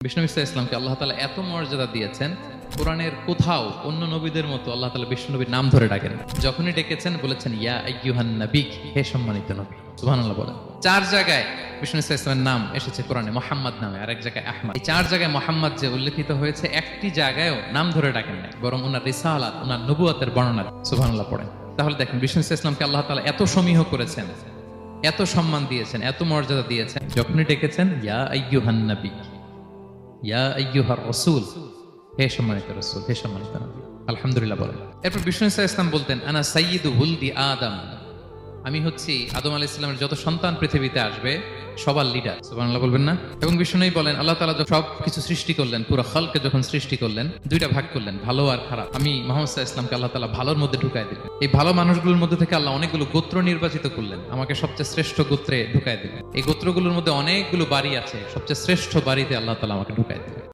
বিষ্ণু ইসলামকে আল্লাহ তাআলা এত মর্যাদা দিয়েছেন, কোরআনের কোথাও অন্য নবীদের মতো আল্লাহ তাআলা বিষ্ণু নবীর নাম ধরে ডাকেন। যখনই ডেকেছেন বলেছেন ইয়া আইয়ুহান নবী, হে সম্মানিত নবী। সুবহানাল্লাহ বলেন। 4 জায়গায় বিষ্ণু ইসলামের নাম এসেছে কোরআনে মুহাম্মদ নামে, আর এক জায়গায় আহমদ। এই 4 জায়গায় মুহাম্মদ যে উল্লেখিত হয়েছে, একটি জায়গায়ও নাম ধরে ডাকেন নাই, বরং ওনার রিসালাত, ওনার নবুয়তের বর্ণনা। সুবহানাল্লাহ পড়েন। তাহলে দেখেন বিষ্ণু ইসলামকে আল্লাহ তাআলা এত সমীহ করেছেন, এত সম্মান দিয়েছেন, এত মর্যাদা দিয়েছেন, যখনই ডেকেছেন ইয়া আইয়ুহান নবী, ইয়া আইয়ুহার রাসূল, হে সম্মানিত রাসূল, হে সম্মানিত নবী। আলহামদুলিল্লাহ বলেন। এরপর বিষ্ণু ইসলাম বলতেন আনা সাইয়্যিদু ওয়ালদি আদম, আমি হচ্ছি আদম আলাইহিস সালামের যত সন্তান পৃথিবীতে আসবে সবার লিডার। সুবহানাল্লাহ বলবেন না? এবং বিষ্ণু বলেন আল্লাহ তাআলা যখন সব কিছু সৃষ্টি করলেন, পুরো খালকে যখন সৃষ্টি করলেন, 2টা ভাগ করলেন, ভালো আর খারাপ। আমি মুহাম্মদ সাল্লাল্লাহু আলাইহি ওয়াসাল্লামকে আল্লাহ তাআলা ভালোর মধ্যে ঢুকায় দিলেন। এই ভালো মানুষগুলোর মধ্যে থেকে আল্লাহ অনেকগুলো গোত্র নির্বাচিত করলেন, আমাকে সবচেয়ে শ্রেষ্ঠ গোত্রে ঢুকায় দিলেন। এই গোত্রগুলোর মধ্যে অনেকগুলো বাড়ি আছে, সবচেয়ে শ্রেষ্ঠ বাড়িতে আল্লাহ তাআলা আমাকে ঢুকায় দিলেন।